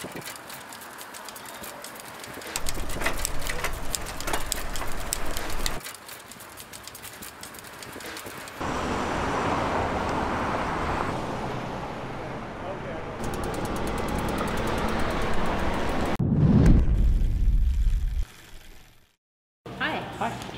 Hi.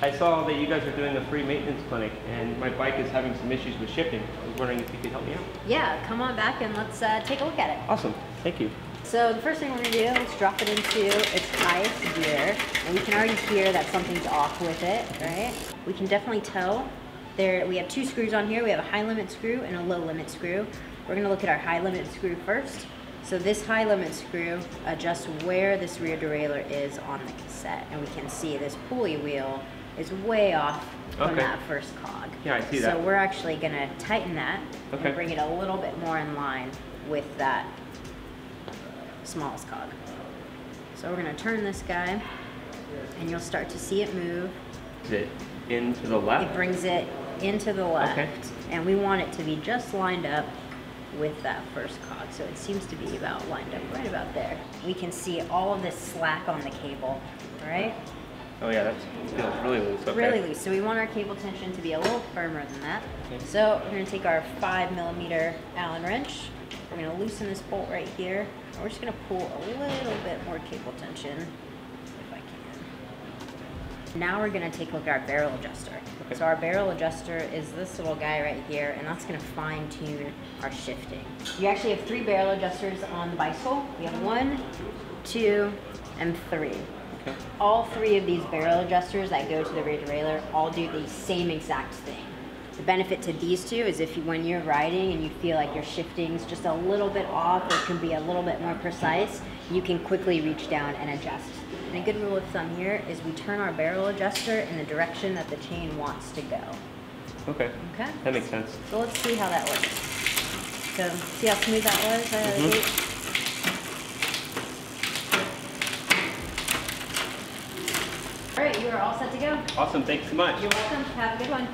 I saw that you guys are doing a free maintenance clinic and my bike is having some issues with shifting. I was wondering if you could help me out. Yeah, come on back and let's take a look at it. Awesome. Thank you. So the first thing we're going to do is drop it into its highest gear. And we can already hear that something's off with it, right? We can definitely tell. We have two screws on here. We have a high limit screw and a low limit screw. We're going to look at our high limit screw first. So this high limit screw adjusts where this rear derailleur is on the cassette. And we can see this pulley wheel is way off from that first cog. Yeah, I see that. So we're actually going to tighten that and bring it a little bit more in line with that smallest cog. So we're going to turn this guy and you'll start to see it move. Is it into the left? It brings it into the left. Okay. And we want it to be just lined up with that first cog. So it seems to be about lined up right about there. We can see all of this slack on the cable, right? Oh yeah, that feels really loose. Okay. Really loose. So we want our cable tension to be a little firmer than that. Okay. So we're going to take our 5mm Allen wrench. We're going to loosen this bolt right here. And we're just going to pull a little bit more cable tension, if I can. Now we're going to take a look at our barrel adjuster. Okay. So our barrel adjuster is this little guy right here, and that's going to fine tune our shifting. You actually have 3 barrel adjusters on the bicycle. We have 1, 2, and 3. Okay. All 3 of these barrel adjusters that go to the rear derailleur all do the same exact thing. The benefit to these two is when you're riding and you feel like your shifting's just a little bit off or can be a little bit more precise, you can quickly reach down and adjust. And a good rule of thumb here is we turn our barrel adjuster in the direction that the chain wants to go. Okay. Okay? That makes sense. So let's see how that works. So see how smooth that was? All right, you are all set to go. Awesome. Thanks so much. You're welcome. Have a good one.